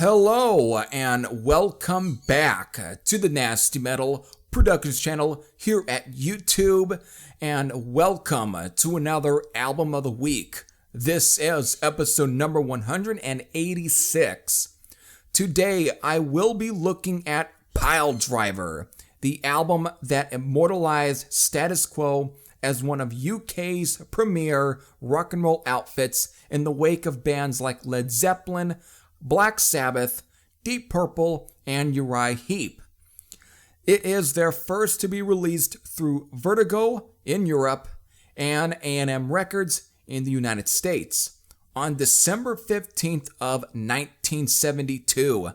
Hello and welcome back to the Nasty Metal Productions channel here at YouTube, and welcome to another album of the week. This is episode number 186. Today I will be looking at Piledriver, the album that immortalized Status Quo as one of UK's premier rock and roll outfits in the wake of bands like Led Zeppelin, Black Sabbath, Deep Purple, and Uriah Heep. It is their first to be released through Vertigo in Europe and A&M Records in the United States on December 15th of 1972.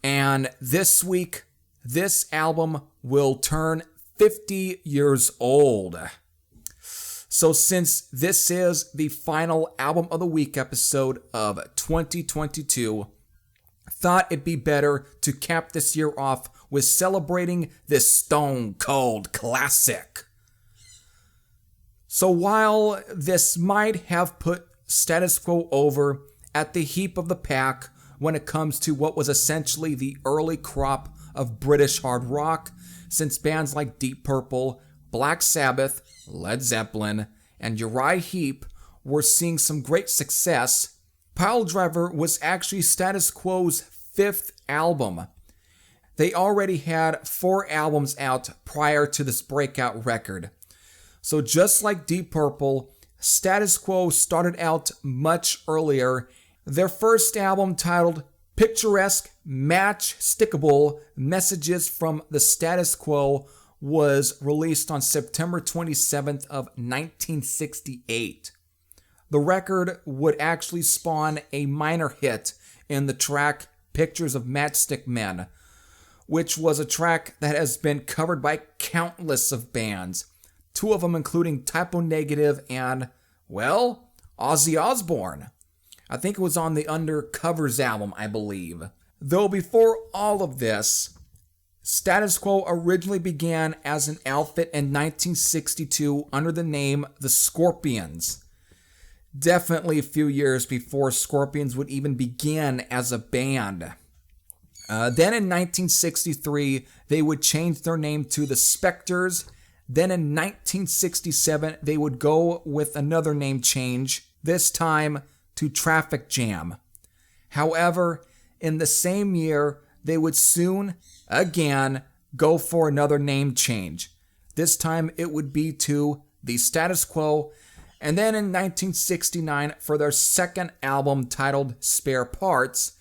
And this week, this album will turn 50 years old. So since this is the final album of the week episode of 2022, thought it'd be better to cap this year off with celebrating this stone cold classic. So while this might have put Status Quo over at the heap of the pack when it comes to what was essentially the early crop of British hard rock, since bands like Deep Purple, Black Sabbath, Led Zeppelin, and Uriah Heep were seeing some great success, Piledriver was actually Status Quo's fifth album. They already had 4 albums out prior to this breakout record. So just like Deep Purple, Status Quo started out much earlier. Their first album, titled Picturesque Match-Stickable Messages from the Status Quo, was released on September 27th of 1968. The record would actually spawn a minor hit in the track Pictures of Matchstick Men, which was a track that has been covered by countless of bands, 2 of them including Typo Negative and, well, Ozzy Osbourne. I think it was on the Undercovers album, I believe. Though before all of this, Status Quo originally began as an outfit in 1962 under the name The Scorpions. Definitely a few years before Scorpions would even begin as a band. Then in 1963, they would change their name to The Spectres. Then in 1967, they would go with another name change, this time to Traffic Jam. However, in the same year, they would soon, again, go for another name change. This time it would be to The Status Quo, and then in 1969, for their second album titled Spare Parts,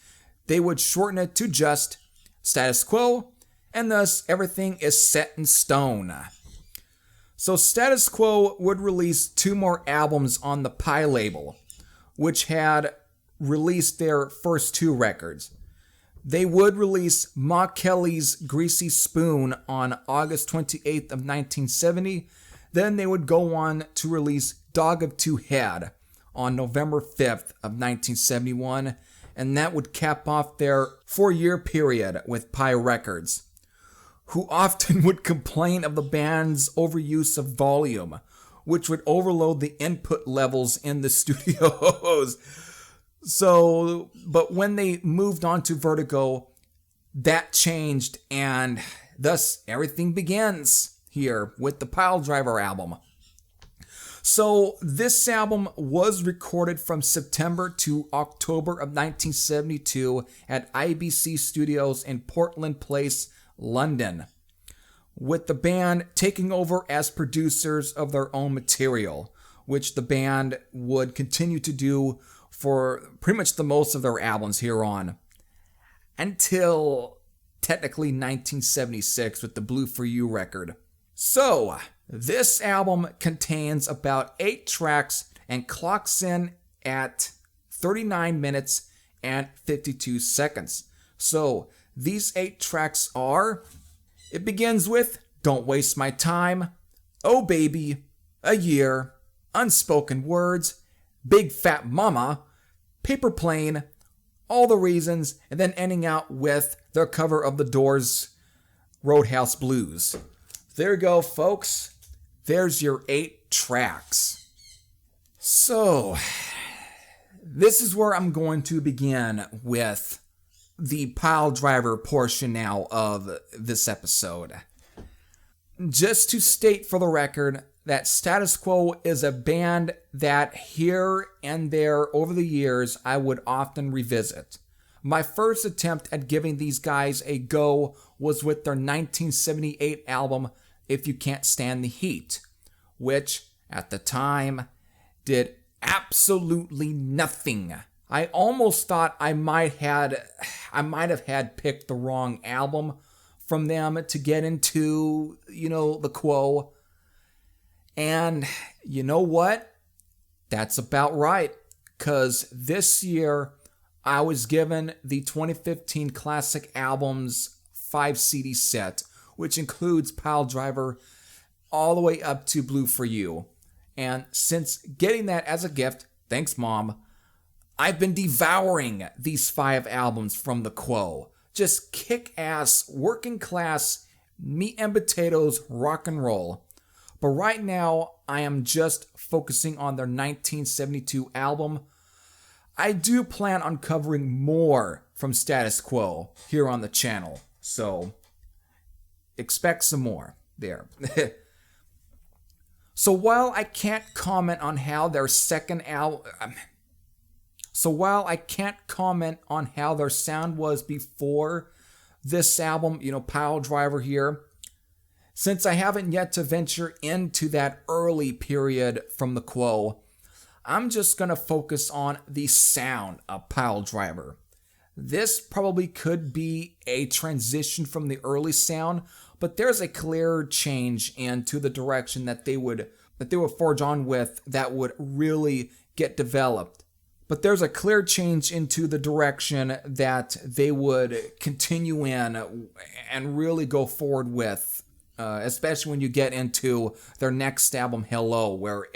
they would shorten it to just Status Quo, and thus everything is set in stone. So Status Quo would release 2 more albums on the Pi label, which had released their first 2 records. They would release Ma Kelly's Greasy Spoon on August 28th of 1970. Then they would go on to release Dog of Two Head on November 5th of 1971, and that would cap off their 4-year period with Pi Records, who often would complain of the band's overuse of volume, which would overload the input levels in the studios. So, but when they moved on to Vertigo, that changed, and thus everything begins here with the Piledriver album. So this album was recorded from September to October of 1972 at IBC Studios in Portland Place, London, with the band taking over as producers of their own material, which the band would continue to do for pretty much the most of their albums here on, until technically 1976 with the Blue For You record. So, this album contains about 8 tracks and clocks in at 39 minutes and 52 seconds. So, these 8 tracks are, it begins with Don't Waste My Time, Oh Baby, A Year, Unspoken Words, Big Fat Mama, Paper Plane, All the Reasons, and then ending out with their cover of The Doors' Roadhouse Blues. There you go, folks. There's your 8 tracks. So, this is where I'm going to begin with the Piledriver portion now of this episode. Just to state for the record that Status Quo is a band that here and there over the years I would often revisit. My first attempt at giving these guys a go was with their 1978 album, If You Can't Stand the Heat, which, at the time, did absolutely nothing. I almost thought I might have had picked the wrong album from them to get into, the Quo. And you know what? That's about right, because this year I was given the 2015 Classic Albums 5 CD set, which includes Piledriver all the way up to Blue For You. And since getting that as a gift, thanks Mom, I've been devouring these 5 albums from the Quo. Just kick-ass, working-class, meat and potatoes rock and roll. But right now, I am just focusing on their 1972 album. I do plan on covering more from Status Quo here on the channel, so expect some more there. So while I can't comment on how their sound was before this album, Piledriver here, since I haven't yet to venture into that early period from the Quo, I'm just going to focus on the sound of Piledriver. This probably could be a transition from the early sound, but there's a clear change into the direction that they would forge on with that would really get developed. But there's a clear change into the direction that they would continue in and really go forward with, especially when you get into their next album, Hello, where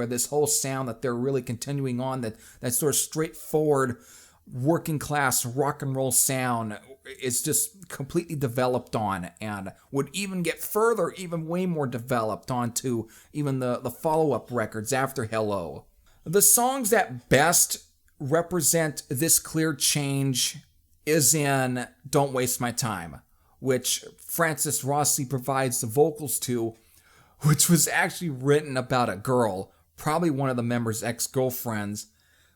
this whole sound that they're really continuing on, that sort of straightforward working class rock and roll sound is just completely developed on, and would even get further, even way more developed onto even the follow-up records after Hello. The songs that best represent this clear change is in Don't Waste My Time, which Francis Rossi provides the vocals to, which was actually written about a girl, probably one of the members' ex-girlfriends,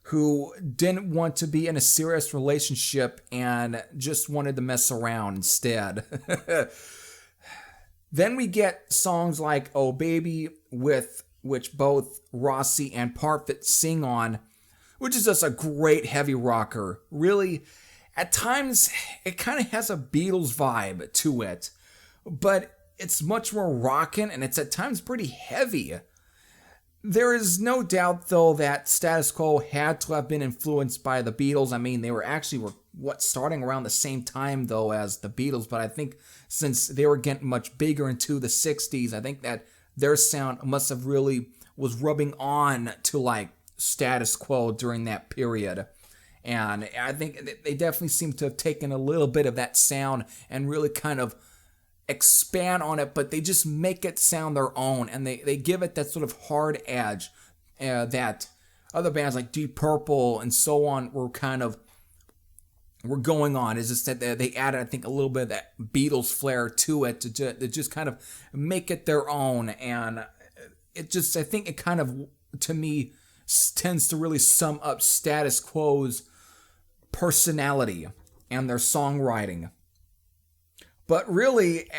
who didn't want to be in a serious relationship and just wanted to mess around instead. Then we get songs like Oh Baby, which both Rossi and Parfit sing on, which is just a great heavy rocker. Really, at times, it kind of has a Beatles vibe to it, but it's much more rockin' and it's at times pretty heavy. There is no doubt, though, that Status Quo had to have been influenced by the Beatles. I mean, they were starting around the same time, though, as the Beatles, but I think since they were getting much bigger into the 60s, I think that their sound must have really was rubbing on to, like, Status Quo during that period. And I think they definitely seem to have taken a little bit of that sound and really kind of expand on it, but they just make it sound their own, and they give it that sort of hard edge that other bands like Deep Purple and so on were going on. Is just that they added, I think, a little bit of that Beatles flair to it to just kind of make it their own, and I think it kind of, to me, tends to really sum up Status Quo's personality and their songwriting. But really,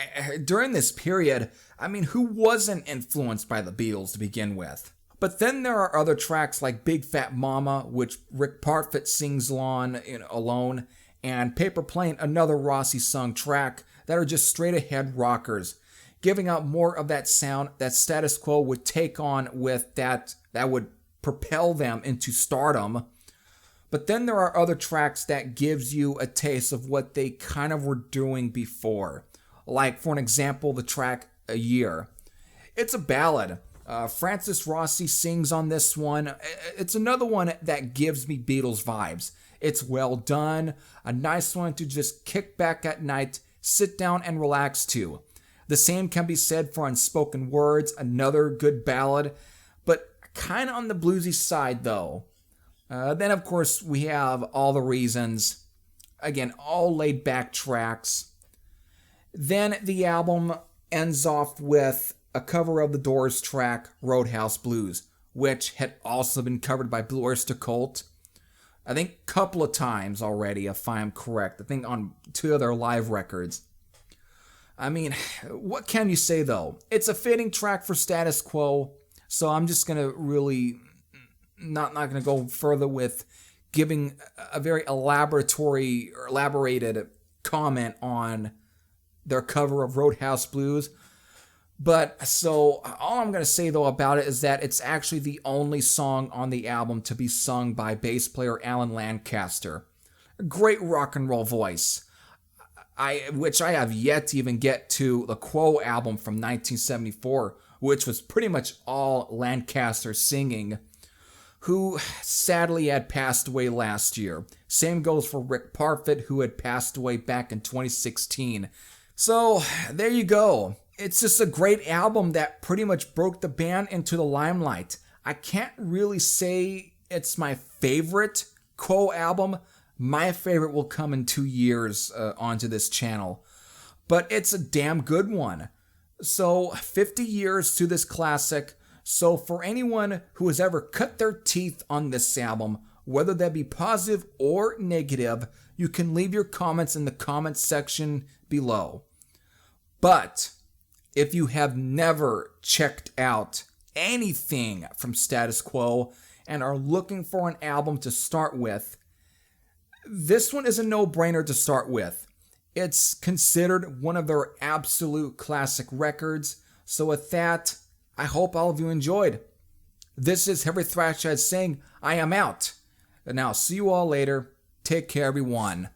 during this period, I mean, who wasn't influenced by the Beatles to begin with? But then there are other tracks like Big Fat Mama, which Rick Parfit sings on alone, and Paper Plane, another Rossi-sung track, that are just straight-ahead rockers, giving out more of that sound that Status Quo would take on with that would propel them into stardom. But then there are other tracks that gives you a taste of what they kind of were doing before. Like, for an example, the track A Year. It's a ballad. Francis Rossi sings on this one. It's another one that gives me Beatles vibes. It's well done, a nice one to just kick back at night, sit down and relax to. The same can be said for Unspoken Words, another good ballad, but kind of on the bluesy side though. Then, of course, we have All the Reasons, Again, all laid back tracks. Then the album ends off with a cover of the Doors track Roadhouse Blues, which had also been covered by Blue Oyster Cult, I think a couple of times already, if I'm correct. I think on 2 of their live records. I mean, what can you say though? It's a fitting track for Status Quo, so I'm just gonna really not gonna go further with giving a very elaborated comment on their cover of Roadhouse Blues. But so all I'm going to say though about it is that it's actually the only song on the album to be sung by bass player Alan Lancaster. A great rock and roll voice. Which I have yet to even get to the Quo album from 1974, which was pretty much all Lancaster singing, who sadly had passed away last year. Same goes for Rick Parfitt, who had passed away back in 2016. So there you go. It's just a great album that pretty much broke the band into the limelight. I can't really say it's my favorite Quo album. My favorite will come in 2 years onto this channel. But it's a damn good one. So 50 years to this classic. So for anyone who has ever cut their teeth on this album, whether that be positive or negative, you can leave your comments in the comments section below. But if you have never checked out anything from Status Quo and are looking for an album to start with, this one is a no-brainer to start with. It's considered one of their absolute classic records. So with that, I hope all of you enjoyed. This is Heavy Thrashhead saying I am out. And now see you all later. Take care, everyone.